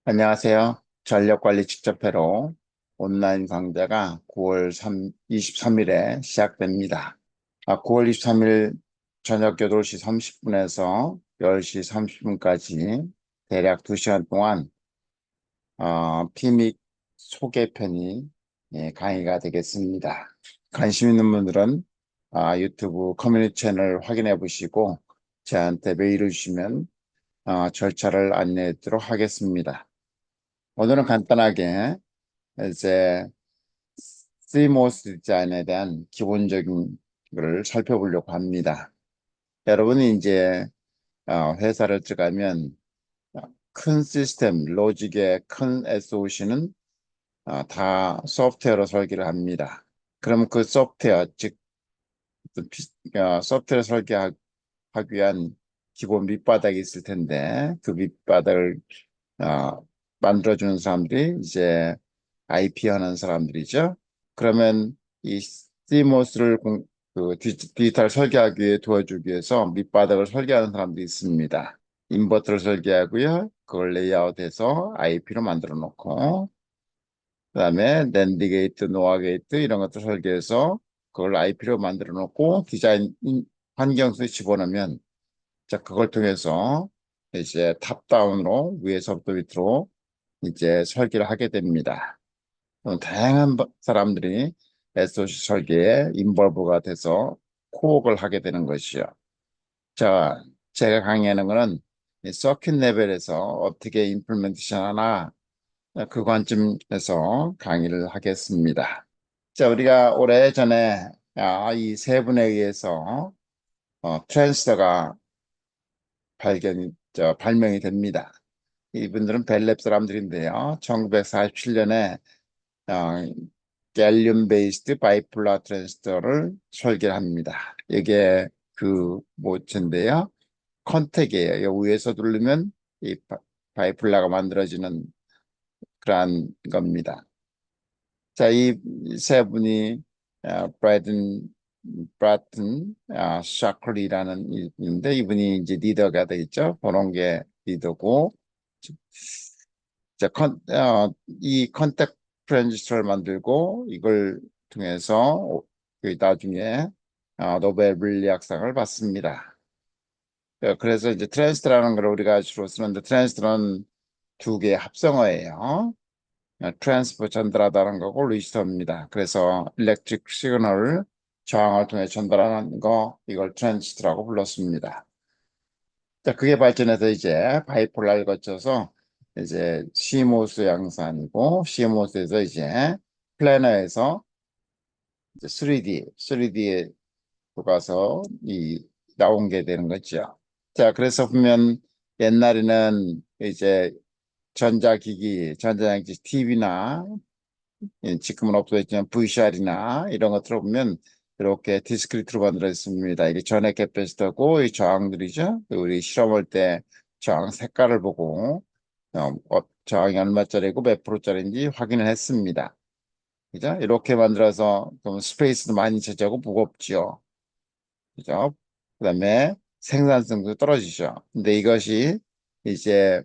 안녕하세요. 전력관리 직접회로 온라인 강좌가 9월 23일에 시작됩니다. 9월 23일 저녁 8시 30분에서 10시 30분까지 대략 2시간 동안 피믹 소개편이 강의가 되겠습니다. 관심 있는 분들은 유튜브 커뮤니티 채널 확인해 보시고 저한테 메일을 주시면 절차를 안내해 드리도록 하겠습니다. 오늘은 간단하게 이제 CMOS 디자인에 대한 기본적인 걸 살펴보려고 합니다. 여러분이 이제 회사를 들어가면 큰 시스템, 로직의 큰 SOC는 다 소프트웨어로 설계를 합니다. 그러면 그 소프트웨어, 즉 소프트웨어 설계하기 위한 기본 밑바닥이 있을 텐데 그 밑바닥을 어, 만들어주는 사람들이 이제 IP 하는 사람들이죠. 그러면 이 CMOS를 디지털 설계하기 위해 도와주기 위해서 밑바닥을 설계하는 사람들이 있습니다. 인버터를 설계하고요. 그걸 레이아웃해서 IP로 만들어 놓고 그다음에 낸드 게이트, 노아 게이트 이런 것들 설계해서 그걸 IP로 만들어 놓고 디자인 환경 속에 집어넣으면 자 그걸 통해서 이제 탑다운으로 위에서부터 밑으로 이제 설계를 하게 됩니다. 다양한 사람들이 SOC 설계에 인볼브가 돼서 코업을 하게 되는 것이요. 자, 제가 강의하는 거는 이 서킷 레벨에서 어떻게 임플멘테이션 하나 그 관점에서 강의를 하겠습니다. 자, 우리가 오래전에 이 세 분에 의해서 트랜스터가 발명이 됩니다. 이분들은 벨랩 사람들인데요. 1947년에 갤륨 베이스드 바이폴라 트랜지스터를 설계합니다. 이게 그 모체인데요. 컨택이에요. 요 위에서 누르면 이 바이폴라가 만들어지는 그러한 겁니다. 자, 이 세 분이 브라튼 샤클리라는 인데 이분이 이제 리더가 되겠죠. 번원계 리더고 자, 이 컨택 트랜지스터를 만들고 이걸 통해서 그 나중에 노벨 물리학상을 받습니다. 그래서 이제 트랜지스터라는 걸 우리가 주로 쓰는데 트랜지스터는 두 개의 합성어예요. 트랜스퍼 전달하다는 거고 리지스터입니다. 그래서 일렉트릭 시그널을 저항을 통해 전달하는 거 이걸 트랜지스터라고 불렀습니다. 자, 그게 발전해서 이제 바이폴라를 거쳐서 이제 CMOS 양산이고 CMOS에서 이제 플래너에서 이제 3D에 가서 이 나온 게 되는 거죠. 자, 그래서 보면 옛날에는 이제 전자장치 TV나 지금은 없어졌지만 VCR이나 이런 것들을 보면 이렇게 디스크리트로 만들어 있습니다. 이게 전해 캐패시터고 이 저항들이죠. 우리 실험할 때 저항 색깔을 보고 저항이 얼마짜리고 몇 프로짜리인지 확인을 했습니다. 그죠? 이렇게 만들어서 그럼 스페이스도 많이 차지하고 무겁죠. 그죠? 그다음에 생산성도 떨어지죠. 근데 이것이 이제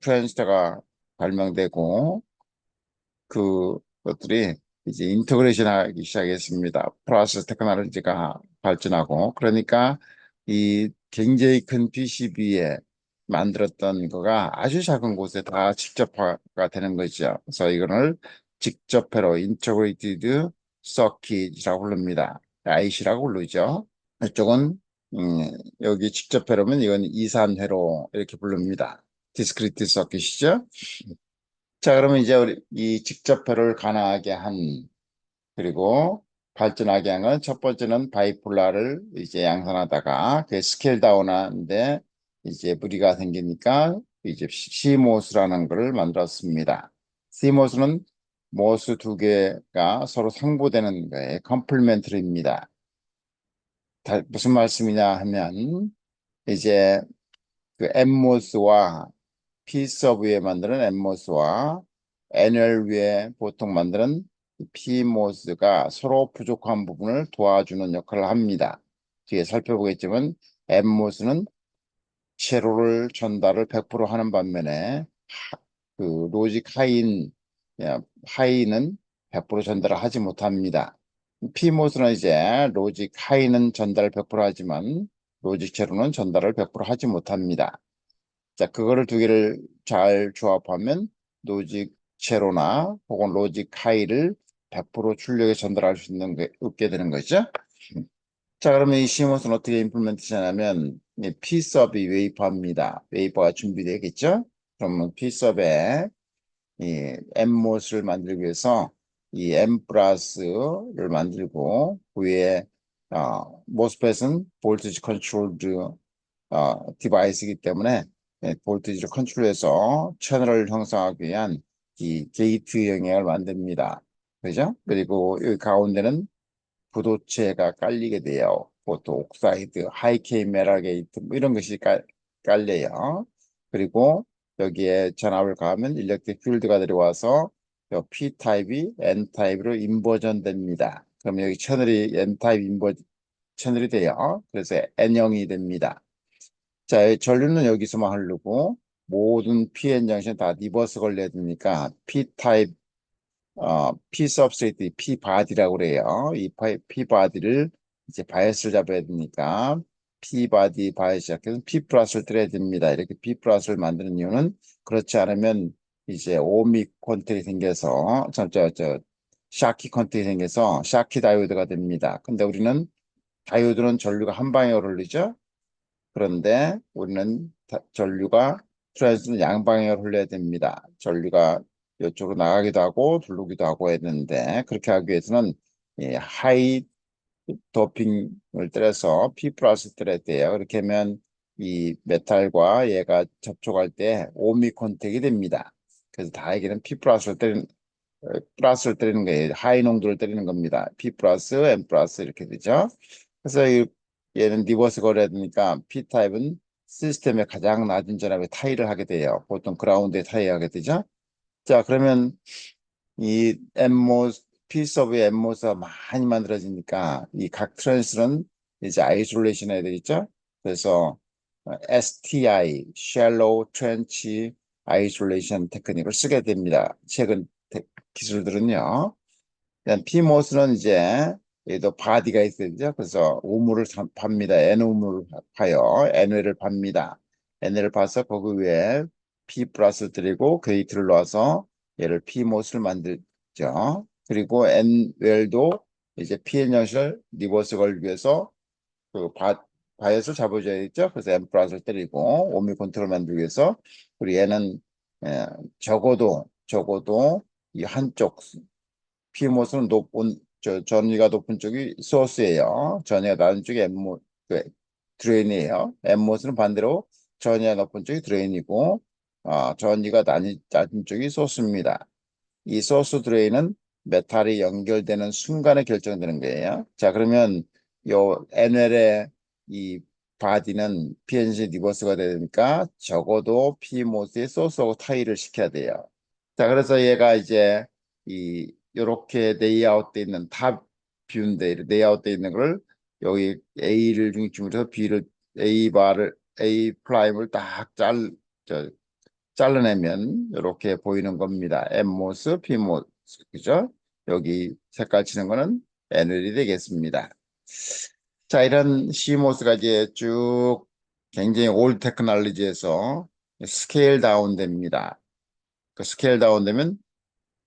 트랜지스터가 발명되고 그 것들이 이제 인터그레이션 하기 시작했습니다. 프로세스 테크놀로지가 발전하고 그러니까 이 굉장히 큰 PCB에 만들었던 거가 아주 작은 곳에 다 직접화가 되는 거죠. 그래서 이거를 직접회로 인터그레이티드 서킷이라고 부릅니다. IC라고 부르죠. 이쪽은 여기 직접회로면 이건 이산회로 이렇게 부릅니다. 디스크리트 서킷이죠. 자, 그러면 이제 우리 이 직접회로를 가능하게 한 그리고 발전하게 한 건 첫 번째는 바이폴라를 이제 양산하다가 그 스케일 다운하는데 이제 무리가 생기니까 이제 CMOS라는 것을 만들었습니다. CMOS는 모스 두 개가 서로 상보되는 거예요. 컴플리멘터리입니다. 무슨 말씀이냐 하면 이제 그 NMOS와 Psub 위에 만드는 NMOS와 NL 위에 보통 만드는 PMOS가 서로 부족한 부분을 도와주는 역할을 합니다. 뒤에 살펴보겠지만 NMOS는 세로를 전달을 100% 하는 반면에 그 로직 하이는 100% 전달을 하지 못합니다. PMOS는 이제 로직 하이는 전달을 100% 하지만 로직 제로는 전달을 100% 하지 못합니다. 자, 그거를 두 개를 잘 조합하면 로직 제로나 혹은 로직 하이를 100% 출력에 전달할 수 있게 되는 거죠. 자, 그러면 이 CMOS는 어떻게 임플멘테이션 하면 P섭이 웨이퍼입니다. 웨이퍼가 준비되겠죠? 그러면 P섭에 이 MMOS를 만들기 위해서 이 M 플러스를 만들고 그 위에 MOSFET은 볼티지 컨트롤드 디바이스이기 때문에 볼티지를 컨트롤해서 채널을 형성하기 위한 이 게이트 영역을 만듭니다. 그죠? 그리고 여기 가운데는 부도체가 깔리게 돼요. 보통 옥사이드, 하이케이 메랄 게이트 뭐 이런 것이 깔려요. 그리고 여기에 전압을 가하면 일렉트릭 필드가 들어와서 P타입이 N타입으로 인버전 됩니다. 그럼 여기 채널이 N타입 채널이 돼요. 그래서 N형이 됩니다. 자, 전류는 여기서만 흐르고 모든 PN 정신 다 리버스 걸려야 되니까 P타입 P substrate, P 바디라고 그래요. 이 P 바디를 이제 바이어스를 잡아야 되니까 P 바디 바이어스 시작해서 P 플러스를 들어야 됩니다. 이렇게 P 플러스를 만드는 이유는 그렇지 않으면 이제 오믹 콘택이 생겨서 샤키 콘택이 생겨서 샤키 다이오드가 됩니다. 근데 우리는 다이오드는 전류가 한 방에 흐르죠. 그런데 우리는 전류가 트랜스는 양방향으로 흘러야 됩니다. 전류가 이쪽으로 나가기도 하고 들르기도 하고 했는데 그렇게 하기 위해서는 하이 도핑을 때려서 P 플러스 때려야 돼요. 그렇게 하면 이 메탈과 얘가 접촉할 때 오미 컨택이 됩니다. 그래서 다행히는 플러스를 때리는 거예요. 하이 농도를 때리는 겁니다. P 플러스, N 플러스 이렇게 되죠. 그래서 얘는 리버스 걸어야 되니까 P타입은 시스템의 가장 낮은 전압에 타이를 하게 돼요. 보통 그라운드에 타이하게 되죠. 자, 그러면 이 엠모스, P서브의 엠모스가 많이 만들어지니까 이 각 트랜스는 이제 아이솔레이션 해야 되겠죠. 그래서 STI, Shallow Trench Isolation 테크닉을 쓰게 됩니다. 최근 기술들은요. PMOS는 이제 얘도 바디가 있어야 되죠. 그래서 우물을 팝니다. N우물을 파요. N회를 팝니다. N회를 파서 거기 위에 P 플러스 드리고 게이트를 넣어서 얘를 PMOS를 만들죠. 그리고 N웰도 이제 PN 형식을 리버스 걸기 위해서 그 바이어스를 잡아줘야겠죠. 그래서 M 플러스를 때리고 오미 컨트롤 만들기 위해서 우리 얘는 적어도 이 한쪽 PMOS는 전위가 높은 쪽이 소스예요. 전위가 낮은 쪽이 그 드레인이에요. 엠모스는 반대로 전위가 높은 쪽이 드레인이고 전위가 낮은 쪽이 소스입니다. 이 소스 드레인은 메탈이 연결되는 순간에 결정되는 거예요. 자, 그러면 요 NL의 이 바디는 PNC 리버스가 되니까 적어도 PMOS의 소스하고 타이를 시켜야 돼요. 자, 그래서 얘가 이제 요렇게 레이아웃돼 있는 탑 뷰인데 레이아웃돼 있는 걸 여기 A를 중심으로 해서 A 프라임을 딱 잘라내면 이렇게 보이는 겁니다. N모스, P모스, 그죠? 여기 색깔 치는 거는 N이 되겠습니다. 자, 이런 C모스가 이제 쭉 굉장히 올 테크놀로지에서 스케일 다운 됩니다. 그 스케일 다운 되면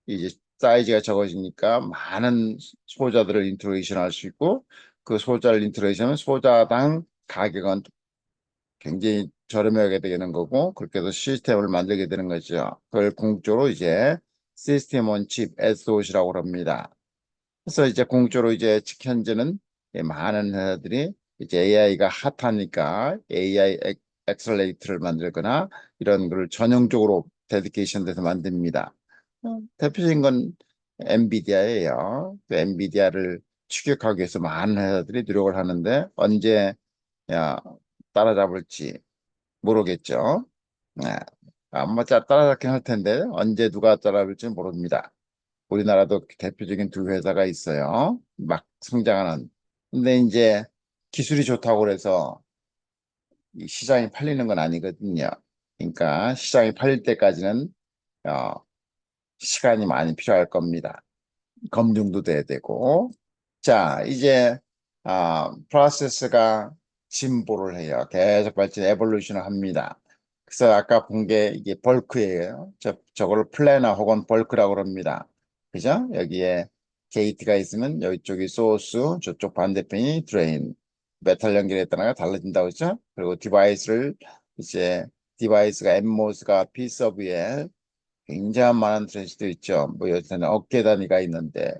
이제 사이즈가 적어지니까 많은 소자들을 인트로레이션 할 수 있고 그 소자를 인트로레이션하면 소자당 가격은 굉장히 저렴하게 되는 거고 그렇게 해서 시스템을 만들게 되는 거죠. 그걸 궁극적으로 이제 시스템 온 칩 SOC라고 합니다. 그래서 이제 궁극적으로 이제 현재는 많은 회사들이 이제 AI가 핫하니까 AI 엑셀레이터를 만들거나 이런 걸 전형적으로 데디케이션 돼서 만듭니다. 대표적인 건 엔비디아예요. 그 엔비디아를 추격하기 위해서 많은 회사들이 노력을 하는데 언제 야, 따라잡을지 모르겠죠. 네. 아마 따라잡긴 할 텐데 언제 누가 따라잡을지 모릅니다. 우리나라도 대표적인 두 회사가 있어요. 막 성장하는. 근데 이제 기술이 좋다고 그래서 이 시장이 팔리는 건 아니거든요. 그러니까 시장이 팔릴 때까지는 어, 시간이 많이 필요할 겁니다. 검증도 돼야 되고. 자, 이제 프로세스가 진보를 해요. 계속 발전, 에볼루션을 합니다. 그래서 아까 본 게 이게 벌크예요. 저걸 플래너 혹은 벌크라고 합니다. 그죠? 여기에 게이트가 있으면 여기 소스, 저쪽 반대편이 드레인. 메탈 연결했다가 달라진다고 했죠? 그리고 이제 디바이스가 엠모스가 피서브에 굉장히 많은 트랜지스터 있죠. 뭐 요새는 어깨 단위가 있는데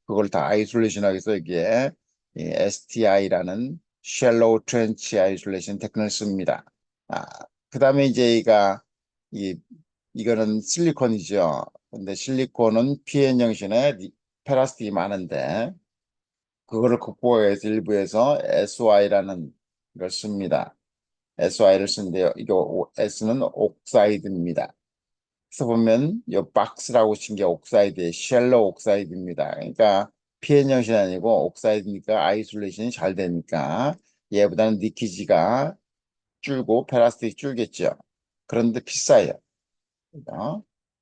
그걸 다 아이솔레이션하기 위해서 여기에 이 STI라는 Shallow Trench Isolation 테크닉을 씁니다. 아, 그다음에 이제 이 이거는 실리콘이죠. 근데 실리콘은 PN 형신의 페라스틱이 많은데 그거를 극복하기 위해서 일부에서 SY라는 걸 씁니다. SY를 쓰는데요. 이거 S는 옥사이드입니다. 그래서 보면 이 박스라고 친 게 옥사이드의 쉘로 옥사이드입니다. 그러니까 피해 형식이 아니고 옥사이드니까 아이솔레이션이 잘 되니까 얘보다는 니키지가 줄고 페라스틱이 줄겠죠. 그런데 비싸요.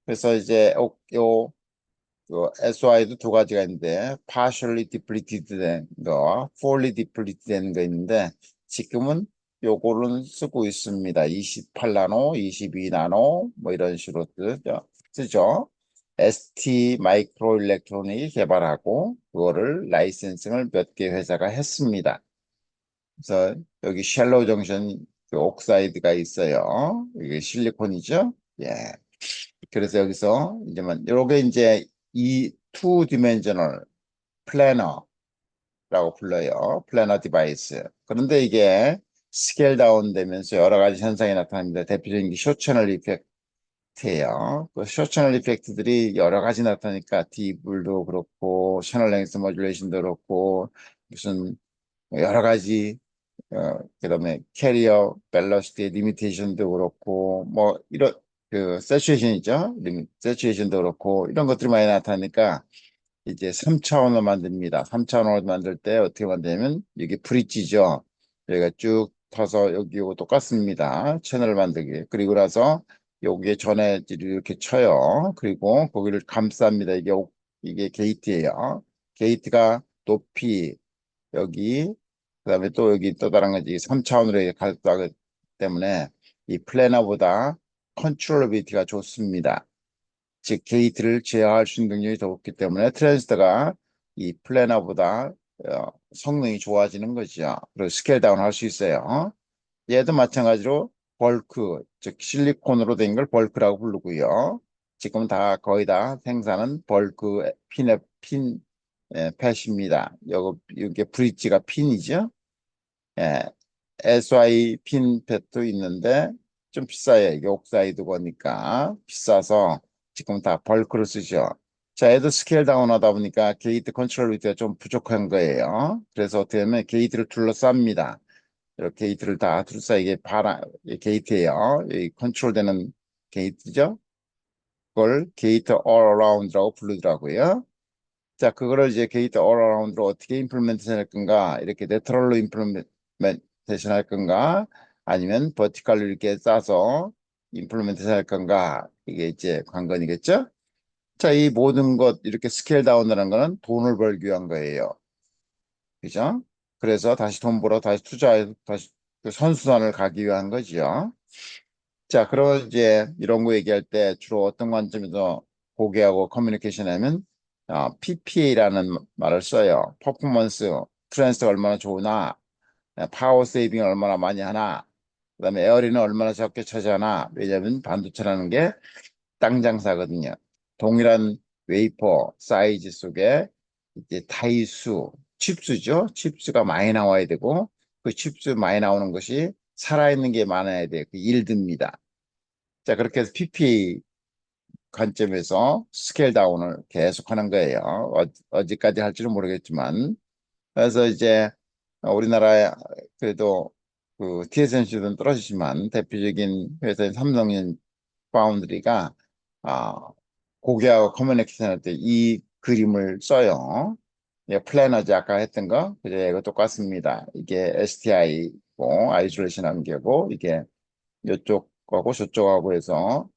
그래서 이제 요 SY도 두 가지가 있는데 partially depleted 된 거, fully depleted 된 거 있는데 지금은 요거는 쓰고 있습니다. 28나노, 22나노 뭐 이런 식으로 쓰죠. ST 마이크로 일렉트로닉이 개발하고 그거를 라이센싱을 몇 개 회사가 했습니다. 그래서 여기 쉘로우 정션 그 옥사이드가 있어요. 이게 실리콘이죠. 예. 그래서 여기서 이제만 요게 이제 이 투 디멘셔널 플래너라고 불러요. 플래너 디바이스. 그런데 이게 스케일 다운 되면서 여러 가지 현상이 나타납니다. 대표적인 게 쇼채널 이펙트예요. 그 쇼채널 이펙트들이 여러 가지 나타나니까 디블도 그렇고 채널 랭스 모듈레이션도 그렇고 무슨 여러 가지 그다음에 캐리어 밸러시티 리미테이션도 그렇고 뭐 이런 그 세츄에이션이죠. 세츄에이션도 그렇고 이런 것들이 많이 나타나니까 이제 3차원을 만듭니다. 3차원을 만들 때 어떻게 만드냐면 이게 브릿지죠. 여기가 쭉 터서 여기 고 똑같습니다. 채널을 만들기. 그리고 나서 여기에 전해지를 이렇게 쳐요. 그리고 거기를 감쌉니다. 이게 게이트예요. 게이트가 높이 여기 그다음에 또 여기 또 다른 거지 3차원으로 가기 때문에 이 플래너보다 컨트롤러비티가 좋습니다. 즉 게이트를 제어할 수 있는 능력이 더 높기 때문에 트랜지스터가 이 플래너보다 성능이 좋아지는 거죠. 그리고 스케일 다운 할 수 있어요. 얘도 마찬가지로 벌크, 즉 실리콘으로 된 걸 벌크라고 부르고요. 지금 다 거의 다 생산은 벌크 핀 팻입니다. 이게 브릿지가 핀이죠. 예, SY 핀 팻도 있는데 좀 비싸요. 이게 옥사이드 거니까 비싸서 지금 다 벌크를 쓰죠. 자, 얘도 스케일 다운하다 보니까 게이트 컨트롤 위치가 좀 부족한 거예요. 그래서 어떻게 하면 게이트를 둘러쌉니다. 이렇게 게이트를 다 둘러싸 이게 게이트예요. 이 컨트롤되는 게이트죠. 그걸 게이트 all around라고 부르더라고요. 자, 그거를 이제 게이트 어라운드로 어떻게 임플멘테이션 할 건가? 이렇게 네트럴로 임플멘테이션 할 건가? 아니면 버티컬로 이렇게 싸서 임플멘테이션 할 건가? 이게 이제 관건이겠죠? 자, 이 모든 것 이렇게 스케일 다운하는 거는 돈을 벌기 위한 거예요. 그죠? 그래서 다시 돈 벌어 다시 투자해 다시 그 선순환을 가기 위한 거죠. 자, 그럼 이제 이런 거 얘기할 때 주로 어떤 관점에서 고객하고 커뮤니케이션 하면 PPA라는 말을 써요. 퍼포먼스, 트랜스가 얼마나 좋으나, 파워 세이빙 얼마나 많이 하나, 그다음에 에어리는 얼마나 적게 차지하나. 왜냐하면 반도체라는 게 땅 장사거든요. 동일한 웨이퍼 사이즈 속에 이제 다이수, 칩수죠. 칩수가 많이 나와야 되고 그 칩수 많이 나오는 것이 살아있는 게 많아야 돼요. 그 일드입니다. 자, 그렇게 해서 PPA 관점에서 스케일 다운을 계속 하는 거예요. 어디까지 할지는 모르겠지만. 그래서 이제 우리나라에 그래도 그 TSMC는 떨어지지만 대표적인 회사인 삼성인 파운드리가 아, 고객하고 커뮤니케이션 할 때 이 그림을 써요. 예, 플래너지 아까 했던 거, 그죠? 이거 똑같습니다. 이게 STI고 아이솔레이션 한계고 이게 이쪽하고 저쪽하고 해서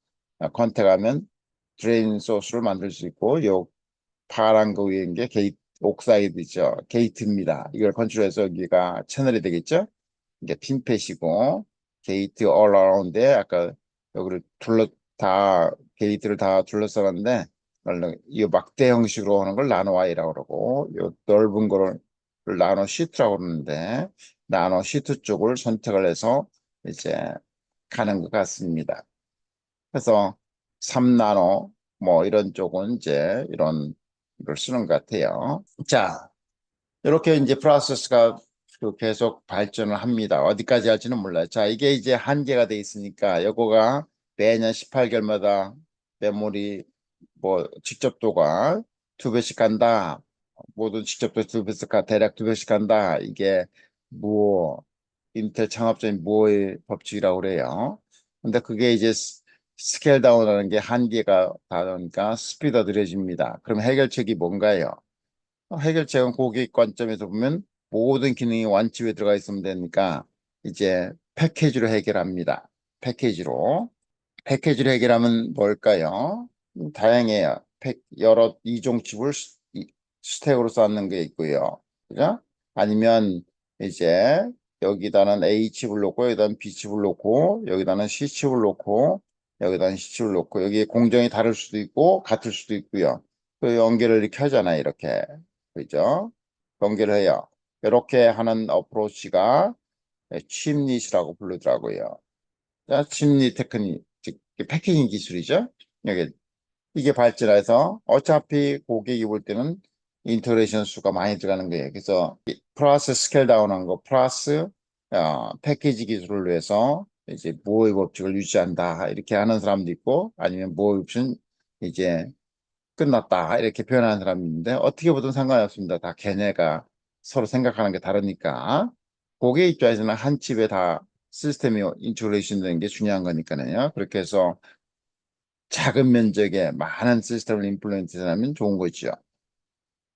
컨택하면 드레인 소스를 만들 수 있고, 요 파란 거 위에 있는 게 게이트 옥사이드죠. 게이트입니다. 이걸 컨트롤해서 여기가 채널이 되겠죠. 이게 핀펫이고 게이트 all around에 아까 여기를 다 게이트를 다 둘러싸는데 이 막대 형식으로 하는 걸 나노 Y라고 그러고, 요 넓은 거를 나노 시트라고 그러는데 나노 시트 쪽을 선택을 해서 이제 가는 것 같습니다. 그래서 3나노 뭐 이런 쪽은 이제 이런 걸 쓰는 것 같아요. 자, 이렇게 이제 프로세스가 계속 발전을 합니다. 어디까지 할지는 몰라요. 자, 이게 이제 한계가 돼 있으니까 요거가 매년 18개월마다 메모리 뭐 직접도가 2배씩 간다. 모든 직접도 2배씩 대략 2배씩 간다. 이게 뭐 인텔 창업적인 무어의 법칙이라고 그래요. 근데 그게 이제 스케일 다운하는 게 한계가 다르니까 스피드가 느려집니다. 그럼 해결책이 뭔가요? 해결책은 고객 관점에서 보면 모든 기능이 원집에 들어가 있으면 되니까 이제 패키지로 해결합니다. 패키지로. 패키지로 해결하면 뭘까요? 다양해요. 여러 이종 칩을 스택으로 쌓는 게 있고요. 그죠? 아니면 이제 여기다는 A 칩을 놓고 여기다는 B 칩을 놓고 여기다는 C 칩을 놓고 여기다는 C 칩을 놓고 여기 공정이 다를 수도 있고 같을 수도 있고요. 그 연결을 이렇게 하잖아요. 이렇게. 그죠? 연결을 해요. 이렇게 하는 어프로치가 칩릿이라고 부르더라고요. 심리 테크닉, 즉 패키징 기술이죠. 이게 발전해서 어차피 고객이 볼 때는 인터그레이션 수가 많이 들어가는 거예요. 그래서 플러스 스케일 다운한 거 플러스 패키지 기술을 위해서 이제 모의 법칙을 유지한다 이렇게 하는 사람도 있고, 아니면 모의 법칙은 이제 끝났다 이렇게 표현하는 사람이 있는데, 어떻게 보든 상관이 없습니다. 다 걔네가 서로 생각하는 게 다르니까. 고객 입장에서는 한 칩에 다 시스템이 인테그레이션 되는 게 중요한 거니까요. 그렇게 해서 작은 면적에 많은 시스템을 임플리먼트 하면 좋은 거죠.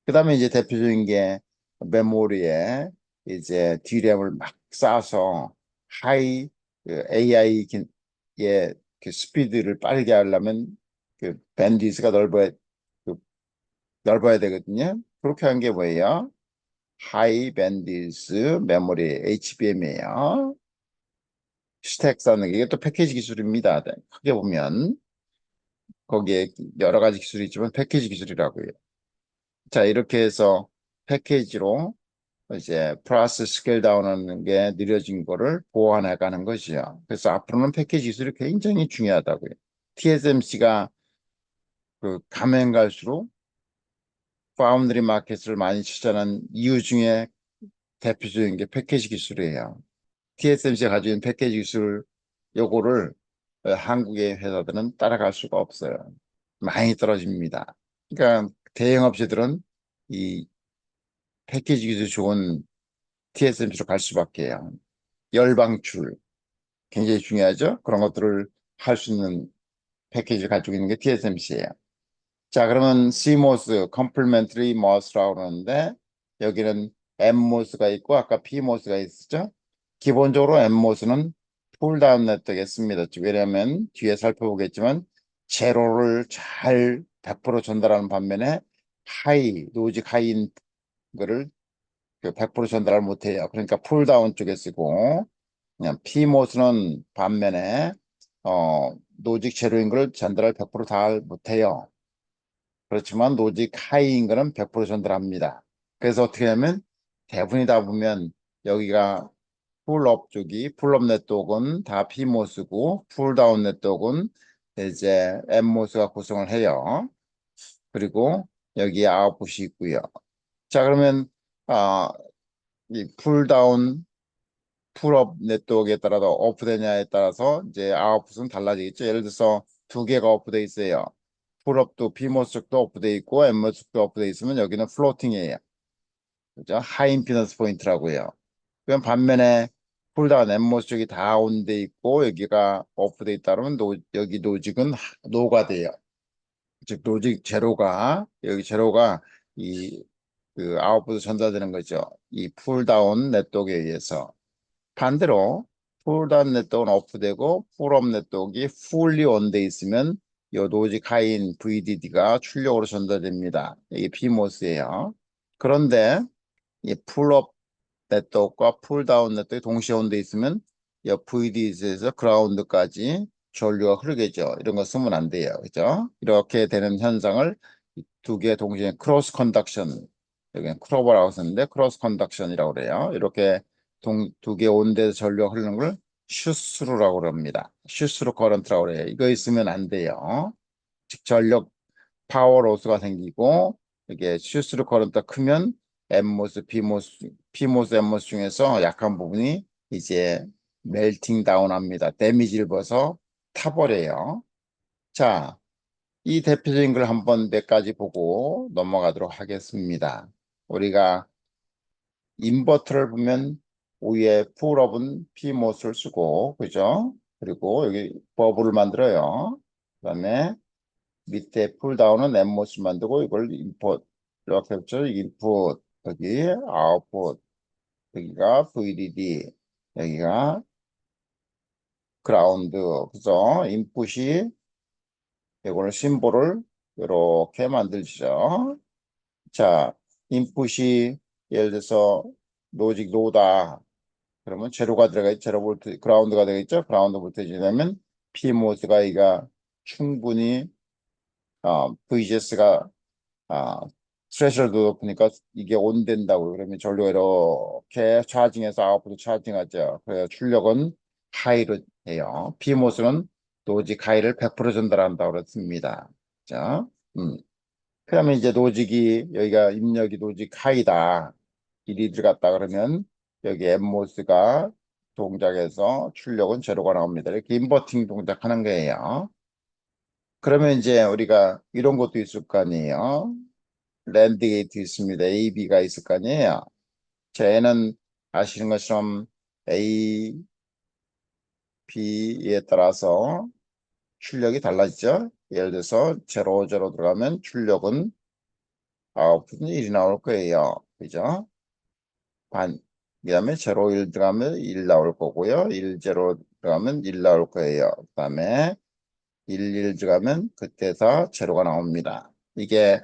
그 다음에 이제 대표적인 게 메모리에 이제 D램을 막 쌓아서 하이 AI의 그 스피드를 빠르게 하려면 그 밴드위스가 그 넓어야 되거든요. 그렇게 한 게 뭐예요? 하이 밴드위스 메모리 HBM이에요. 스택 쌓는 게 이게 또 패키지 기술입니다. 크게 보면 거기에 여러 가지 기술이 있지만 패키지 기술이라고요. 자, 이렇게 해서 패키지로 이제 플러스 스케일 다운하는 게 느려진 거를 보완해 가는 것이요. 그래서 앞으로는 패키지 기술이 굉장히 중요하다고요. TSMC가 그 가면 갈수록 파운드리 마켓을 많이 추천한 이유 중에 대표적인 게 패키지 기술이에요. TSMC가 가지고 있는 패키지 기술 요거를 한국의 회사들은 따라갈 수가 없어요. 많이 떨어집니다. 그러니까 대형 업체들은 이 패키지 기술이 좋은 TSMC로 갈 수밖에 요. 열방출 굉장히 중요하죠. 그런 것들을 할 수 있는 패키지를 가지고 있는 게 TSMC예요. 자, 그러면 CMOS, Complementary MOS라고 그러는데 여기는 NMOS가 있고 아까 PMOS가 있었죠. 기본적으로 NMOS는 풀다운 네트워크에 습니다. 왜냐하면 뒤에 살펴보겠지만 제로를 잘 100% 전달하는 반면에 로직 하이인 거를 100% 전달을 못해요. 그러니까 풀다운 쪽에 쓰고, 그냥 PMOS는 반면에 노직 제로인 걸 전달을 100%다 못해요. 그렇지만 노직 하이인 거는 100% 전달합니다. 그래서 어떻게 하면 대부분이 다 보면 여기가 풀업 쪽이 풀업 네트워크는 다 PMOS고 풀다운 네트워크는 이제 NMOS가 구성을 해요. 그리고 여기에 아웃풋이 있고요. 자, 그러면 아, 이 풀다운 풀업 네트워크에 따라서 오프되냐에 따라서 이제 아웃풋은 달라지겠죠. 예를 들어서 두 개가 오프돼 있어요. 풀업도 PMOS 쪽도 오프돼 있고 NMOS 쪽도 오프돼 있으면 여기는 플로팅이에요. 그죠? 하이 임피던스 포인트라고요. 그럼 반면에 풀다운 NMOS 쪽이 다 온돼 있고 여기가 오프돼 있다면 여기 노직은 노가 돼요. 즉 노직 제로가 여기 제로가 이 그 아웃풋 전달되는 거죠. 이 풀다운 네트워크에 의해서. 반대로 풀다운 네트워크는 오프되고 풀업 네트워크가 풀리 온돼 있으면 요 노직 하인 VDD가 출력으로 전달됩니다. 이게 PMOS예요. 그런데 이 풀업 네트워크와 풀다운 네트워크가 동시에 온데 있으면 이 VDD에서 그라운드까지 전류가 흐르겠죠. 이런 거 쓰면 안 돼요. 그죠? 이렇게 되는 현상을 두 개 동시에 크로스 컨덕션, 여기는 크로버라고 쓰는데 크로스 컨덕션이라고 그래요. 이렇게 두 개 온데서 전류가 흐르는 걸 슈스루라고 그럽니다. 슈스루 커런트라고 그래요. 이거 있으면 안 돼요. 즉 전력 파워 로스가 생기고 이게 슈스루 커런트가 크면 N모스, P모스, N모스 중에서 약한 부분이 이제 멜팅 다운 합니다. 데미지를 입어서 타버려요. 자, 이 대표적인 걸 한번 몇 가지 보고 넘어가도록 하겠습니다. 우리가 인버터를 보면 위에 풀업은 P모스를 쓰고, 그죠? 그리고 여기 버블을 만들어요. 그 다음에 밑에 풀다운은 엠모스 만들고 이걸 인풋 이렇게 했죠. 인풋 여기 아웃풋 여기가 VDD 여기가 그라운드 그죠? 인풋이 이거를 심볼을 이렇게 만들죠. 자, 인풋이 예를 들어서 로직 노다 그러면 제로가 들어가 있죠. 제로 볼트 그라운드가 되겠죠. 그라운드 볼테이지냐면 PMOS가 이가 충분히 VGS가 스레셔도 높으니까 이게 온 된다고 그러면 전류가 이렇게 차징해서 아웃풋 차징하죠. 그래서 출력은 하이로 해요. PMOS는 노직 하이를 100% 전달한다고 그렇습니다. 자, 그러면 이제 노직이 여기가 입력이 노직 하이다. 일이 들어갔다 그러면 여기 엠모스가 동작해서 출력은 제로가 나옵니다. 이렇게 인버팅 동작하는 거예요. 그러면 이제 우리가 이런 것도 있을 거 아니에요. 랜드 게이트 있습니다. A, B가 있을 거 아니에요. 쟤는 아시는 것처럼 A, B에 따라서 출력이 달라지죠. 예를 들어서 0, 0 들어가면 출력은 아웃풋은 1이 나올 거예요. 그죠? 그 다음에 0, 1 들어가면 1 나올 거고요. 1, 0 들어가면 1 나올 거예요. 그 다음에 1, 1 들어가면 그때서 제로가 나옵니다. 이게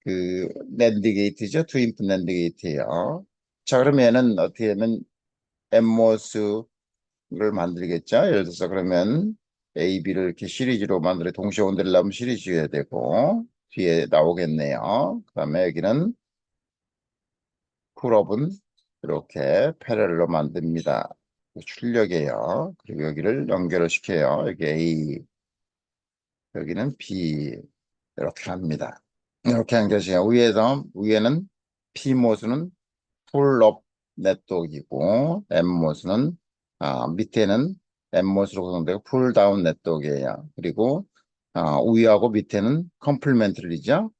그 랜드 게이트죠. 투인풋 랜드 게이트예요. 자, 그러면은 어떻게 하면 엠모스를 만들겠죠. 예를 들어서 그러면 A, B를 이렇게 시리즈로 만들어 동시에 온대를 하면 시리즈여야 되고 뒤에 나오겠네요. 그 다음에 여기는 풀업은 이렇게 패럴로 만듭니다. 출력이에요. 그리고 여기를 연결을 시켜요. 여기 A, 여기는 B 이렇게 합니다. 이렇게 연결시켜요. 위에는 P모스는 풀업 네트워크이고 M모스는 밑에는 M모스로 구성되고 풀다운 네트워크예요. 그리고 위하고 밑에는 컴플리멘터리죠.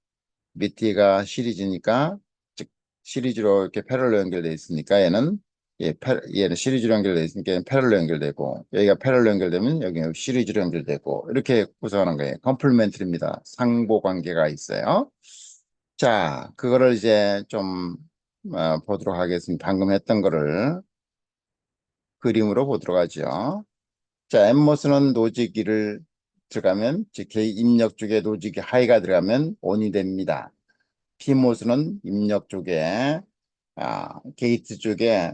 밑에가 시리즈니까 즉 시리즈로 이렇게 패럴로 연결되어 있으니까 얘는 시리즈로 연결되어 있으니까 얘는 패럴로 연결되고 여기가 패럴로 연결되면 여기는 시리즈로 연결되고 이렇게 구성하는 거예요. 컴플리멘터리입니다. 상보 관계가 있어요. 자, 그거를 이제 좀 보도록 하겠습니다. 방금 했던 거를 그림으로 보도록 하죠. 자, 엠모스는 노지기를 들어가면, 즉, 입력 쪽에 노지기 하이가 들어가면 온이 됩니다. 피모스는 입력 쪽에, 게이트 쪽에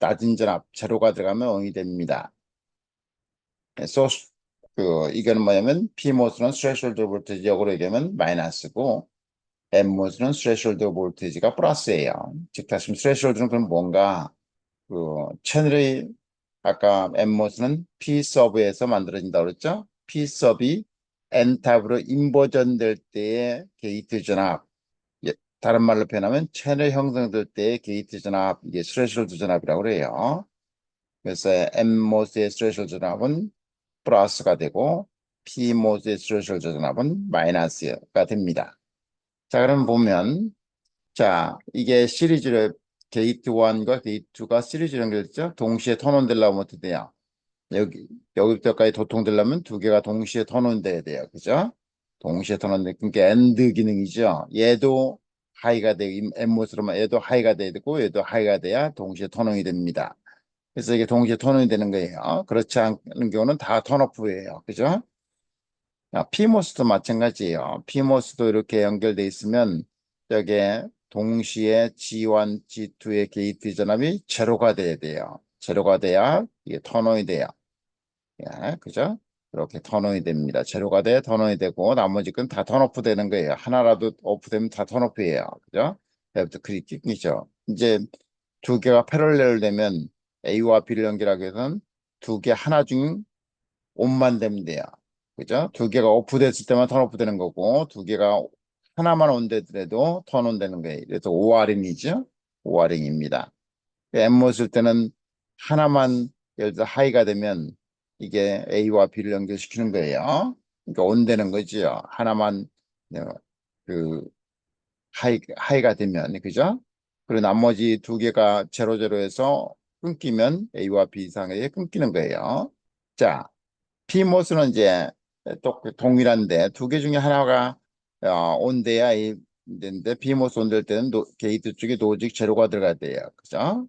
낮은 전압, 제로가 들어가면 온이 됩니다. 소스, 이거는 뭐냐면, 피모스는 스레셜드 볼테이지 역으로 얘기하면 마이너스고, 엠모스는 스레셜드 볼테이지가 플러스예요. 즉, 다시 스레셜드는 그럼 뭔가, 채널이 아까 엠모스는 P서브에서 만들어진다고 그랬죠? P서브이 N탑으로 인버전 될 때의 게이트 전압, 예, 다른 말로 표현하면 채널 형성될 때의 게이트 전압, 이게 스레셜드 전압이라고 그래요. 그래서 N모스의 스레셜드 전압은 플러스가 되고 P모스의 스레셜드 전압은 마이너스가 됩니다. 자, 그럼 보면 자, 이게 시리즈로 게이트 1과 게이트 2가 시리즈로 연결됐죠? 동시에 턴온 되려면 어떻게 돼요? 여기부터까지 도통되려면 두 개가 동시에 턴온 돼야 돼요. 그죠? 동시에 턴온 돼. 그러니까 엔드 기능이죠. 얘도 하이가 되고, 엠모스로만 얘도 하이가 돼야 되고, 얘도 하이가 돼야 동시에 턴온이 됩니다. 그래서 이게 동시에 턴온이 되는 거예요. 그렇지 않은 경우는 다 턴오프예요. 그죠? PMOS도 마찬가지예요. PMOS도 이렇게 연결돼 있으면 저게 동시에 G1, G2의 게이트 전압이 제로가 돼야 돼요. 제로가 돼야 이게 턴온이 돼요. 예, 그죠? 이렇게 턴온이 됩니다. 제로가 돼 턴온이 되고 나머지 건 다 턴오프 되는 거예요. 하나라도 오프되면 다 턴오프예요. 그죠? 그래부터 크리틱이죠. 이제 두 개가 패럴렐 되면 A와 B를 연결하기 위해서는 두 개 하나 중 온만 되면 돼요. 그죠? 두 개가 오프됐을 때만 턴오프 되는 거고 두 개가 하나만 온되더라도 턴온 되는 거예요. 그래서 오아링이죠. 오아링입니다. 엠모 쓸 때는 하나만 예를 들어 하이가 되면 이게 A와 B를 연결시키는 거예요. 그러니까 온되는 거지요. 하나만 그 하이가 되면 그죠? 그리고 나머지 두 개가 제로제로에서 끊기면 A와 B 이상에 끊기는 거예요. 자, P모스는 이제 또 동일한데 두 개 중에 하나가 온돼야 되는데 P모스 온될 때는 게이트 쪽에 노직 제로가 들어가야 돼요. 그죠?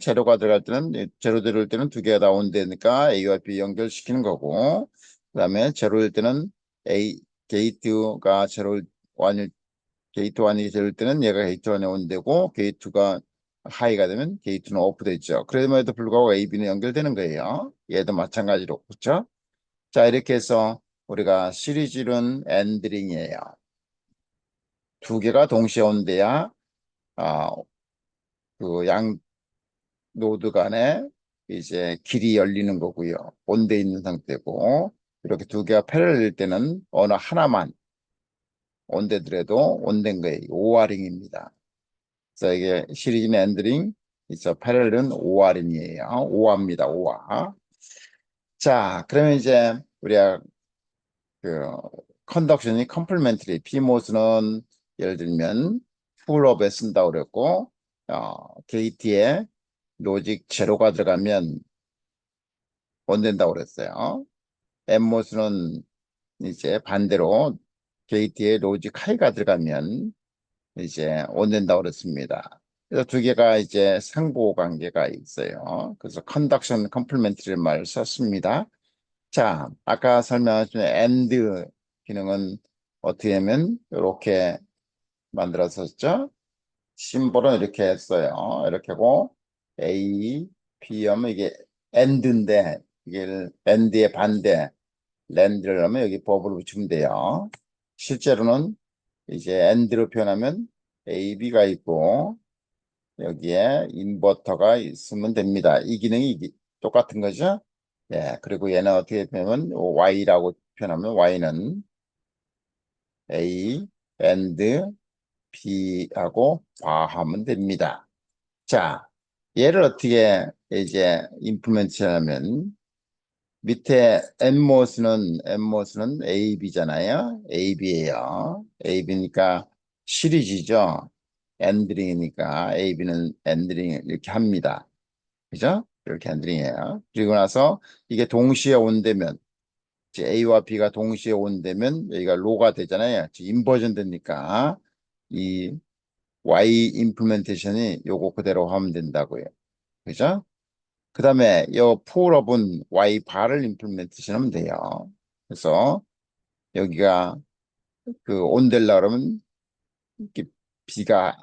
제로가 들어갈 때는 제로 들어올 때는 두 개가 다 온되니까 A와 B 연결시키는 거고 그다음에 제로일 때는 A 게이트가 제로 완일 게이트 1이 제로일 때는 얘가 게이트 1에 온되고 게이트가 하이가 되면 게이트는 오프 되죠. 그럼에도 불구하고 A, B는 연결되는 거예요. 얘도 마찬가지로 그렇죠? 자, 이렇게 해서 우리가 시리즈는 엔드링이에요. 두 개가 동시에 온대야 그 양 노드 간에 이제 길이 열리는 거고요. 온돼 있는 상태고 이렇게 두 개가 패러렐일 때는 어느 하나만 온되더라도 온된 거예요. 오아링입니다. 그래서 이게 시리즈는 엔드링, 있어 패러렐은 오아링이에요. 오아입니다. 오아. 자, 그러면 이제 우리가 그 컨덕션이 컴플멘터리 P모스는 예를 들면 풀업에 쓴다고 그랬고 게이트에 로직 제로가 들어가면 원된다고 그랬어요. M모스는 이제 반대로 게이트에 로직 하이가 들어가면 이제 원된다고 그랬습니다. 그래서 두 개가 이제 상보 관계가 있어요. 그래서 컨덕션 컴플멘터리 말을 썼습니다. 자, 아까 설명하신 AND 기능은 어떻게 하면 이렇게 만들었었죠? 심볼은 이렇게 했어요. 이렇게 하고 A, B 하면 이게 AND인데 이게 AND의 반대 랜드를 하면 여기 버블을 붙이면 돼요. 실제로는 이제 AND로 표현하면 A, B가 있고 여기에 인버터가 있으면 됩니다. 이 기능이 똑같은 거죠. 예, 그리고 얘는 어떻게 표현하면 Y라고 표현하면 Y는 A, and B하고 바하면 됩니다. 자, 얘를 어떻게 이제 임플멘트 하면 밑에 M모스는 AB잖아요. AB예요. AB니까 시리즈죠. 엔드링이니까 AB는 엔드링 이렇게 합니다. 그죠? 이렇게 엔드링이에요. 그리고 나서 이게 동시에 온다면 이제 A와 B가 동시에 온다면 여기가 로가 되잖아요. 인버전 되니까 이 Y 임플멘테이션이 요거 그대로 하면 된다고요. 그죠? 그 다음에 요 풀업은 Y 바를 임플멘테이션 하면 돼요. 그래서 여기가 그 온될라 그러면 이렇게 B가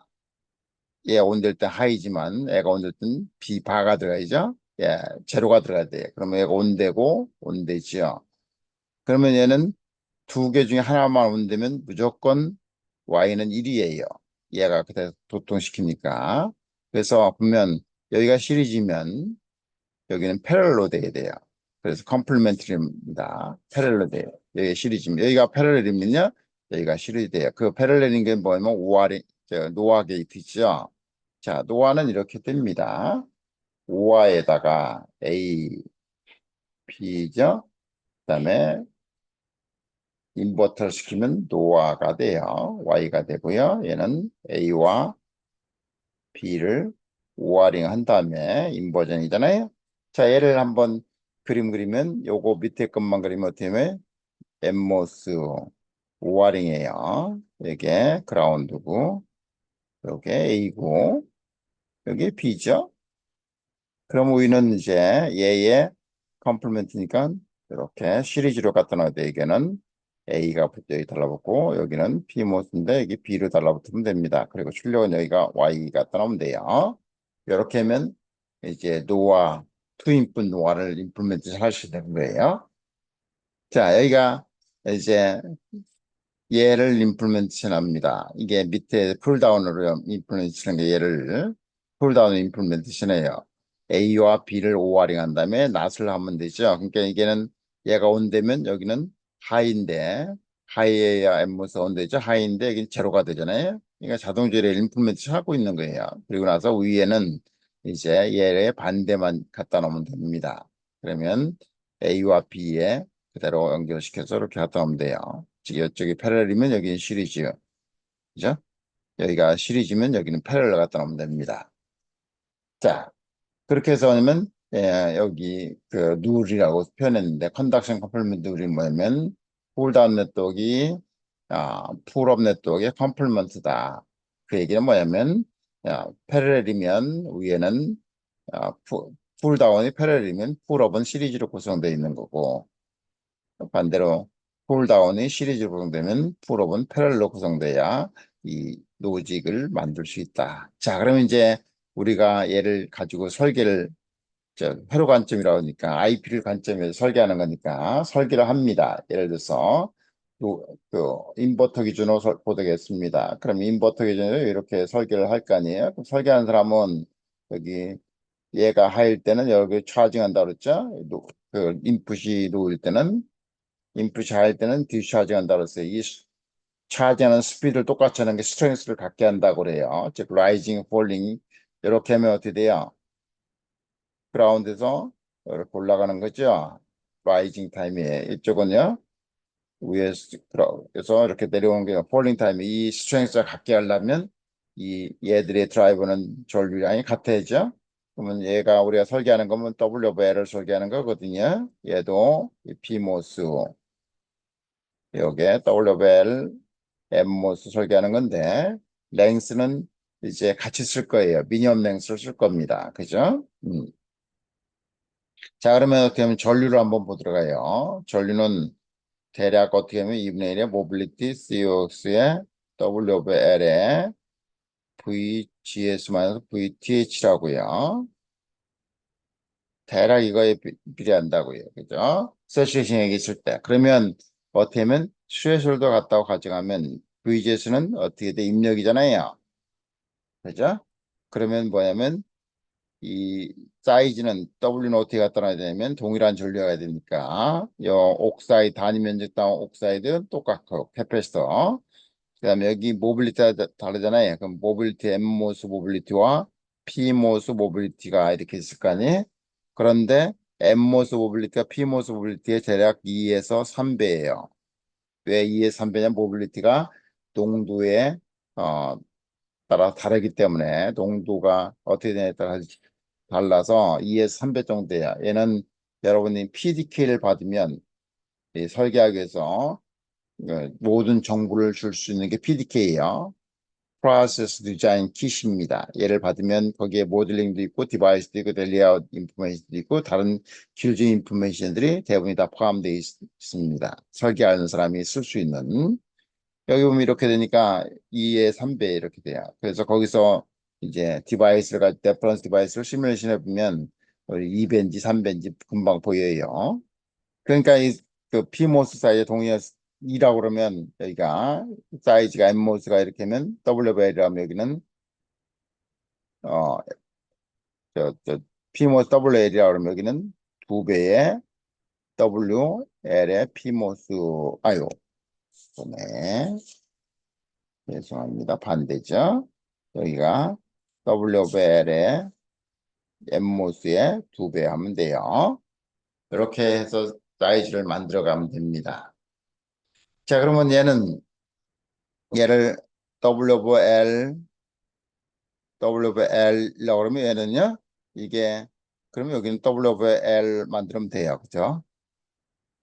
얘 온될 때 하이지만 애가 온될 땐 B 바가 들어가야죠. 예, 제로가 들어가야 돼요. 그러면 얘가 온되고 온되죠. 그러면 얘는 두 개 중에 하나만 온다면 무조건 Y는 1이에요. 얘가 그때 도통시키니까. 그래서 보면 여기가 시리즈면 여기는 패럴로 돼야 돼요. 그래서 컴플멘트리입니다. 패럴로 돼요. 여기 시리즈면 여기가 패럴렐이면요. 여기가 시리즈 돼요. 그 패럴렐인 게 뭐냐면 노아 게이트죠. 자, 노아는 이렇게 됩니다. 오아에다가 A, B죠. 그다음에 인버터를 시키면 노아가 돼요. Y가 되고요. 얘는 A와 B를 오아링 한 다음에 인버전이잖아요. 자, 얘를 한번 그림 그리면 요거 밑에 것만 그리면 어떻게 되면 엠모스 오아링이에요. 이게 그라운드고 요게 A고 여기 B죠. 그럼 우리는 이제 얘의 컴플멘트니까 이렇게 시리즈로 갖다 놔야 돼. 이게는 A가 여기 달라붙고 여기는 P 모스인데 여기 B로 달라붙으면 됩니다. 그리고 출력은 여기가 Y가 떠나면 돼요. 이렇게 하면 이제 노아, 투 인풋 노아를 임플리멘트 할 수 있는 거예요. 자, 여기가 이제 얘를 임플리멘테이션 합니다. 이게 밑에 풀다운으로 임플리멘테이션 게 얘를 풀다운 임플리멘테이션 해요. A와 B를 오와링 한 다음에 낫을 하면 되죠. 그러니까 이게는 얘가 온되면 여기는 하이인데 하이에야 엠모스 온되죠. 하이인데 여기 제로가 되잖아요. 그러니까 자동적으로 임플리멘테이션 하고 있는 거예요. 그리고 나서 위에는 이제 얘의 반대만 갖다 놓으면 됩니다. 그러면 A와 B에 그대로 연결시켜서 이렇게 갖다 놓으면 돼요. 즉 이쪽이 패러렐이면 여기는 시리즈, 그죠? 여기가 시리즈면 여기는 패러렐 갖다 놓으면 됩니다. 자, 그렇게 해서 하면 여기 그 룰이라고 표현했는데 컨덕션 컴플리먼트 룰이 뭐냐면 폴다운 네트워크가 풀업 네트워크의 컴플리먼트다. 그 얘기는 뭐냐면 패러렐이면 위에는 풀다운이 패러렐이면 풀업은 시리즈로 구성되어 있는 거고 반대로 폴다운이 시리즈로 구성되면 풀업은 패럴로 구성돼야 이 로직을 만들 수 있다. 자, 그러면 이제 우리가 얘를 가지고 설계를 회로 관점이라고 하니까 IP를 관점에서 설계하는 거니까 설계를 합니다. 예를 들어서 그 인버터 기준으로 보되겠습니다. 그럼 인버터 기준으로 이렇게 설계를 할 거 아니에요? 그럼 설계하는 사람은 여기 얘가 하일 때는 여기 차징한다 그랬죠? 그 인풋이 놓을 때는 인풋이 할 때는 디스차지 한다고 그랬어요. 이 차지하는 스피드를 똑같이 하는 게 스트렝스를 갖게 한다고 그래요. 즉 라이징, 폴링 이렇게 하면 어떻게 돼요? 그라운드에서 이렇게 올라가는 거죠. 라이징 타임이에요. 이쪽은요. 위에서 이렇게 내려오는 게 폴링 타임. 이 스트렝스를 갖게 하려면 이 얘들의 드라이버는 전류량이 같아야죠. 그러면 얘가 우리가 설계하는 거면 WL을 설계하는 거거든요. 얘도 이 PMOS 여기에 WL, 엠모스 설계하는 건데 랭스는 이제 같이 쓸 거예요. 미니멈 랭스를 쓸 겁니다. 그죠? 자, 그러면 어떻게 하면 전류를 한번 보도록 해요. 전류는 대략 어떻게 하면 2분의 1의 모빌리티 COX의 WL의 VGS-VTH라고요. 대략 이거에 비례한다고요. 그죠? 세츄레이션이 있을 때. 그러면 어떻게 하면 슈레솔도 같다고 가정하면 VGS는 어떻게 돼? 입력이잖아요. 그죠? 그러면 뭐냐면 이 사이즈는 W는 어떻게 갖다 놔야 되냐면 동일한 전류가 되니까 요 옥사이드 단위 면적당 옥사이드 똑같고 캐패시터 그다음에 여기 모빌리티가 다르잖아요. 그럼 모빌리티 M모스 모빌리티와 P모스 모빌리티가 이렇게 있을 거 아니에요. 그런데 M모스 모빌리티가 P모스 모빌리티의 대략 2에서 3배예요. 왜 2에서 3배냐? 모빌리티가 농도에 어, 따라 다르기 때문에 농도가 어떻게 되냐에 따라 달라서 2에서 3배 정도야. 얘는 여러분이 PDK를 받으면 이 설계하기 위해서 모든 정보를 줄 수 있는 게 PDK예요. Process Design Kit입니다. 얘를 받으면 거기에 모델링도 있고 디바이스도 있고 레이아웃 인포메이션도 있고 다른 기술적 인포메이션들이 대부분이 다 포함되어 있습니다. 설계하는 사람이 쓸 수 있는 여기 보면 이렇게 되니까 2의 3배 이렇게 돼요. 그래서 거기서 이제 디바이스를 갈 때 레퍼런스 디바이스를 시뮬레이션 해보면 2배인지 3배인지 금방 보여요. 그러니까 그 P모스 사이에 동의어 2라고 그러면 여기가 사이즈가 M모스가 이렇게 하면 WL이라면 여기는 어, 저 P모스 WL이라고 그러면 여기는 2배의 WL의 P모스 아유 네 죄송합니다. 반대죠. 여기가 WL의 M모스의 2배 하면 돼요. 이렇게 해서 사이즈를 만들어 가면 됩니다. 자, 그러면 얘를 WL이라고 그러면 얘는요, 이게, 그러면 여기는 WL 만들면 돼요. 그죠?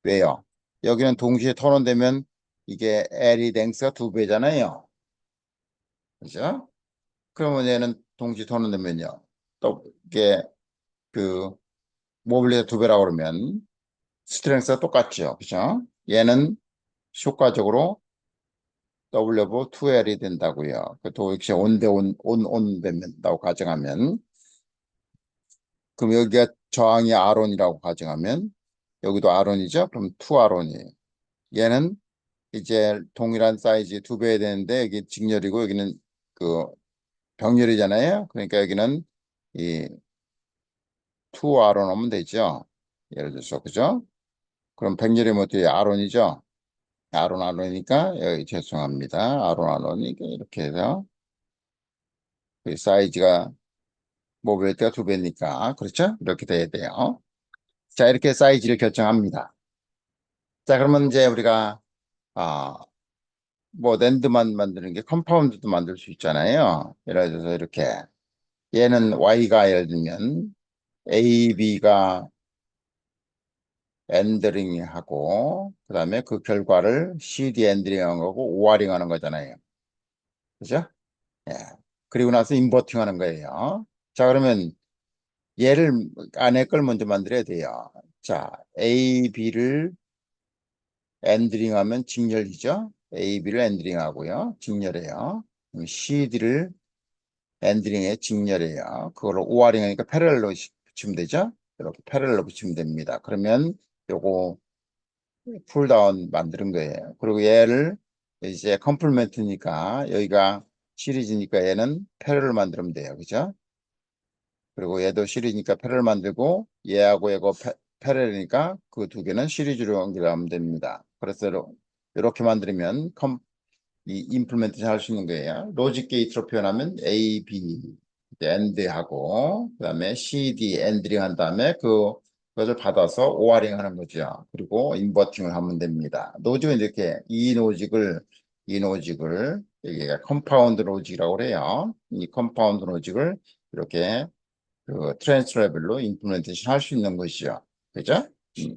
왜요? 여기는 동시에 토론되면 이게 L이 랭스가 2배잖아요. 그죠? 그러면 얘는 동시에 토론되면요. 또 이게 그 모빌리티 2배라고 그러면 스트렝스가 똑같죠. 그죠? 얘는 효과적으로 W 2L이 된다고요. 또 역시 온 된다고 가정하면, 그럼 여기가 저항이 R온이라고 가정하면, 여기도 R온이죠? 그럼 2R온이에요. 얘는 이제 동일한 사이즈 2배 되는데, 여기 직렬이고, 여기는 그 병렬이잖아요. 그러니까 여기는 이 2R온 오면 되죠. 예를 들어서, 그죠? 그럼 병렬이면 어떻게 R온이죠? R온이니까, 여기 죄송합니다. R온이니까 이렇게 해서, 그 사이즈가 모빌리티가 2배니까 그렇죠? 이렇게 돼야 돼요. 자, 이렇게 사이즈를 결정합니다. 자, 그러면 이제 우리가 아, 뭐 랜드만 만드는 게 컴파운드도 만들 수 있잖아요. 예를 들어서 이렇게 얘는 Y가 예를 들면 A, B가 엔더링 하고 그다음에 그 결과를 CD 엔더링 하는 거고 오어링 하는 거잖아요. 그죠? 예. 그리고 나서 인버팅 하는 거예요. 자, 그러면 얘를 안에 걸 먼저 만들어야 돼요. 자, A, B를 엔드링 하면 직렬이죠. A, B를 엔드링 하고요. 직렬해요. CD를 엔드링에 직렬해요. 그걸 오어링 하니까 패럴로 붙이면 되죠. 이렇게 패럴로 붙이면 됩니다. 그러면 요거 풀다운 만드는 거예요. 그리고 얘를 이제 컴플멘트니까 여기가 시리즈니까 얘는 패럴을 만들면 돼요. 그죠? 그리고 얘도 시리즈니까 패럴 만들고 얘하고 얘가 패럴이니까 그 두 개는 시리즈로 연결하면 됩니다. 그래서 이렇게 만들면 이 임플멘테이션 할 수 있는 거예요. 로직 게이트로 표현하면 A, B, AND하고 그다음에 C, D, AND링 한 다음에 그것을 받아서 오어링 하는 거죠. 그리고 인버팅을 하면 됩니다. 로직은 이렇게 이 노직을 여기가 컴파운드 로직이라고 그래요. 이 컴파운드 로직을 이렇게 그 트랜스 레벨로 임플멘테이션 할 수 있는 것이죠. 그죠? 음.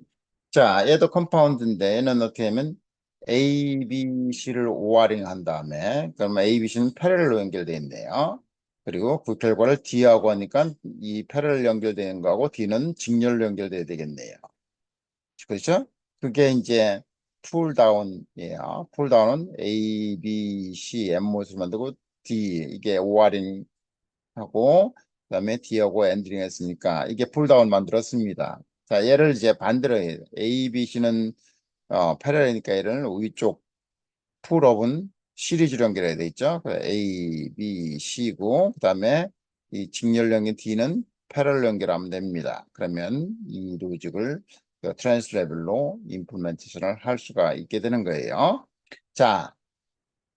자, 얘도 컴파운드인데 얘는 어떻게 하면 A, B, C를 오어링 한 다음에 그러면 A, B, C는 패럴로 연결되어 있네요. 그리고 그 결과를 D하고 하니까 이 패럴 연결되는 거하고 D는 직렬로 연결돼야 되겠네요. 그렇죠? 그게 이제 풀다운이에요. 풀다운은 A, B, C, M 모습을 만들고 D 이게 오어링 하고 그다음에 D하고 엔드링 했으니까 이게 풀다운 만들었습니다. 자, 얘를 이제 반대로 해요. A, B, C는 패러니까 얘를 위쪽 풀업은 시리즈로 연결해야 돼 있죠. A, B, C고 그다음에 이 직렬형의 D는 패러를 연결하면 됩니다. 그러면 이 로직을 트랜스 레벨로 임플멘테이션을 할 수가 있게 되는 거예요. 자,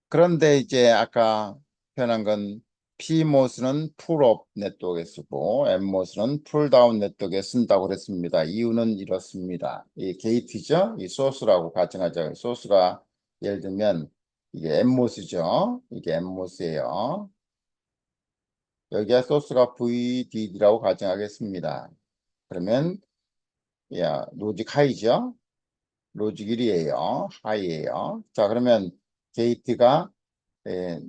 그런데 이제 아까 표현한 건 PMOS는 풀업 네트워크에 쓰고 NMOS는 풀다운 네트워크에 쓴다고 그랬습니다. 이유는 이렇습니다. 이 게이트죠? 이 소스라고 가정하자. 소스가 예를 들면 이게 NMOS죠? 이게 NMOS예요. 여기가 소스가 VDD라고 가정하겠습니다. 그러면 야, 로직 하이죠? 로직 1이에요. 하이예요. 자, 그러면 게이트가 예,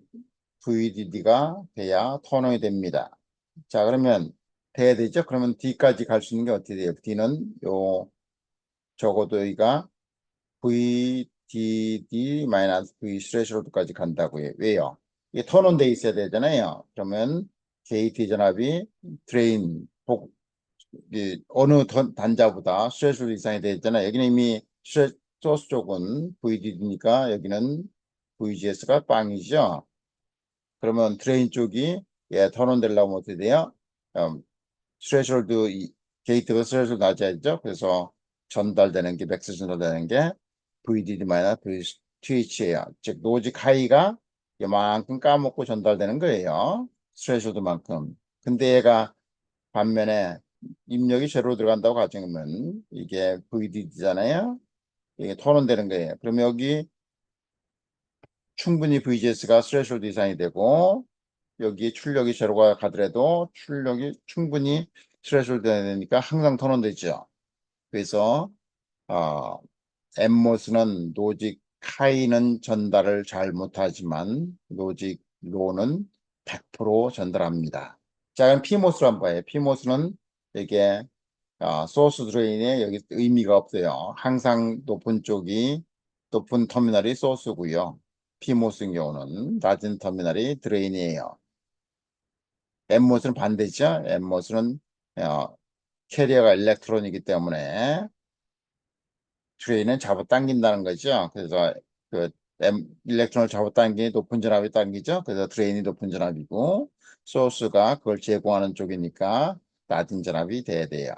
VDD가 돼야 터널이 됩니다. 자, 그러면 돼야 되죠? 그러면 D까지 갈 수 있는 게 어떻게 돼요? D는 적어도 여기가 VDD-V 스레시홀드까지 간다고요. 왜요? 이게 턴온 돼 있어야 되잖아요. 그러면 게이트 전압이 드레인 어느 단자보다 스레시홀드 이상이 되잖아요. 여기는 이미 소스 쪽은 VDD니까 여기는 VGS가 빵이죠. 그러면 드레인 쪽이 턴온 되려면 어떻게 돼요? 스레셜드 게이트가 스레셜드 낮아야죠. 그래서 전달되는 게 맥스 전달되는 게 VDD 마이너스 VTH예요. 즉 로직 하이가 이만큼 까먹고 전달되는 거예요. 스레셜드만큼. 근데 얘가 반면에 입력이 제로 들어간다고 가정하면 이게 VDD잖아요. 이게 턴온 되는 거예요. 그러면 여기 충분히 VGS가 스레셜드 이상이 되고 여기 출력이 제로가 가더라도 출력이 충분히 스레시홀드 되니까 항상 턴온되죠. 그래서 어, 엠모스는 로직 하이는 전달을 잘 못하지만 로직 로는 100% 전달합니다. 자, 그럼 PMOS로 한번 봐요. PMOS는 이게 소스 드레인에 여기 의미가 없어요. 항상 높은 쪽이 높은 터미널이 소스고요. PMOS인 경우는 낮은 터미널이 드레인이에요. NMOS는 반대죠. NMOS는 캐리어가 일렉트론이기 때문에 드레인은 잡아당긴다는 거죠. 그래서 그 일렉트론을 잡아당기니 높은 전압이 당기죠. 그래서 드레인이 높은 전압이고 소스가 그걸 제공하는 쪽이니까 낮은 전압이 돼야 돼요.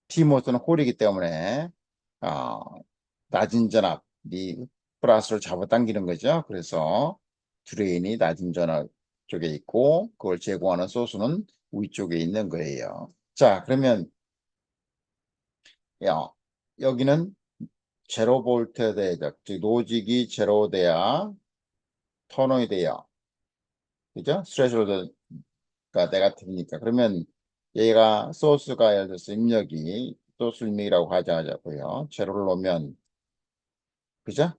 PMOS는 홀이기 때문에 어, 낮은 전압이 플러스를 잡아당기는 거죠. 그래서 드레인이 낮은 전압 쪽에 있고 그걸 제공하는 소스는 위쪽에 있는 거예요. 자, 그러면 여기는 제로 볼트에 대해서 즉 노직이 제로 돼야 턴온이 돼요. 그죠? 스트레스홀드가 네가티브니까. 그러면 얘가 소스가 예를 들어서 입력이 소스 입력이라고 가정하자고요. 제로를 놓으면 그죠?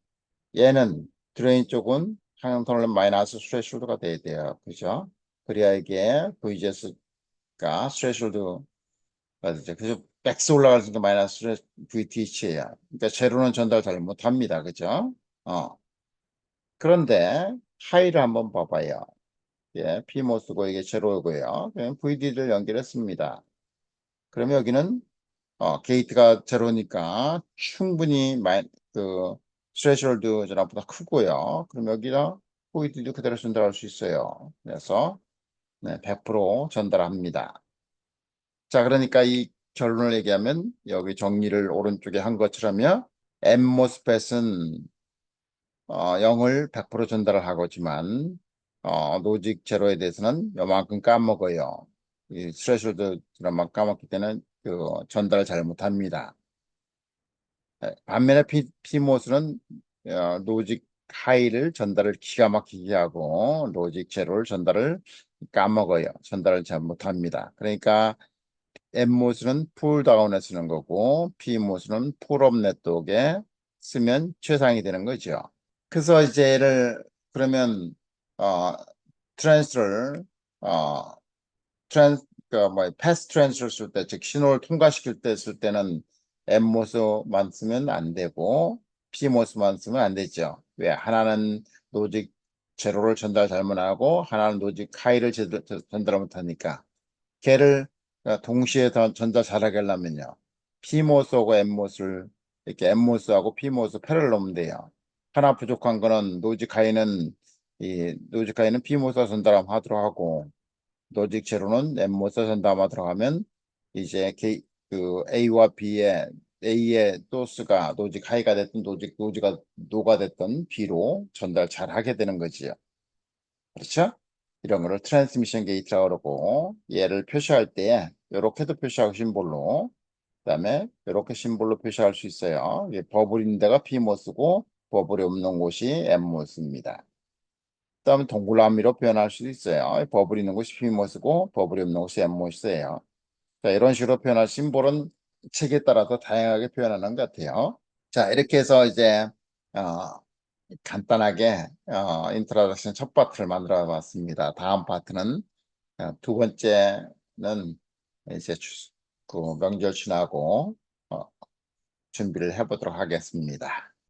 얘는 드레인 쪽은 항상 턴올은 마이너스 스트레스홀드가 돼야 돼요. 그죠? 그래야 이게 VGS가 스트레스홀드가 되죠. 그래서 백스 올라가니까 마이너스 VTH예요. 그러니까 제로는 전달 잘 못합니다. 그죠? 그런데 하이를 한번 봐봐요. 예, P모스고 이게 제로고요. 그럼 VD를 연결했습니다. 그러면 여기는 게이트가 제로니까 충분히 그 스레시홀드 전압보다 크고요. 그럼 여기다 VD도 그대로 전달할 수 있어요. 그래서 네, 100% 전달합니다. 자, 그러니까 이 결론을 얘기하면 여기 정리를 오른쪽에 한 것처럼요. M모스펫은 0을 100% 전달을 하고지만 노직 제로에 대해서는 요만큼 까먹어요. 이 스트레스홀드만 까먹기 때문에 그 전달을 잘 못합니다. 반면에 피모스는 노직 하이를 전달을 기가 막히게 하고 노직 제로를 전달을 까먹어요. 전달을 잘 못합니다. 그러니까 M모스는 풀다운에 쓰는 거고 P모스는 풀업 네트워크에 쓰면 최상이 되는 거죠. 그래서 이제 얘를 그러면 어 트랜스를 어 트랜스 그뭐 패스 트랜스를 쓸 때 즉 신호를 통과시킬 때 쓸 때는 M모스만 쓰면 안 되고 P모스만 쓰면 안 되죠. 왜? 하나는 노직 제로를 전달 잘못하고 하나는 노직 하이를 전달 못하니까 걔를 동시에 전달 잘하게 하려면요. P모스하고 M모스를 이렇게 M모스하고 P모스 패를 놓으면 돼요. 하나 부족한 거는 노직 하이는 P모스가 전달하도록 하고 노직 제로는 M모스가 전달하도록 하면 이제 그 A의 소스가 노직 하이가 됐든 노지가 노가 됐든 B로 전달 잘 하게 되는 거지요. 그렇죠? 이런 거를 트랜스미션 게이트라고 그러고 얘를 표시할 때 이렇게도 표시하고 심볼로 그다음에 이렇게 심볼로 표시할 수 있어요. 버블 있는 데가 P모스고 버블이 없는 곳이 M모스입니다. 그다음에 동그라미로 표현할 수도 있어요. 버블 있는 곳이 P모스고 버블이 없는 곳이 M모스예요. 자, 이런 식으로 표현할 심볼은 책에 따라서 다양하게 표현하는 것 같아요. 자, 이렇게 해서 이제 어, 간단하게 인트로덕션 첫 파트를 만들어 봤습니다. 다음 파트는 두 번째는 이제 그 명절 지나고 준비를 해보도록 하겠습니다.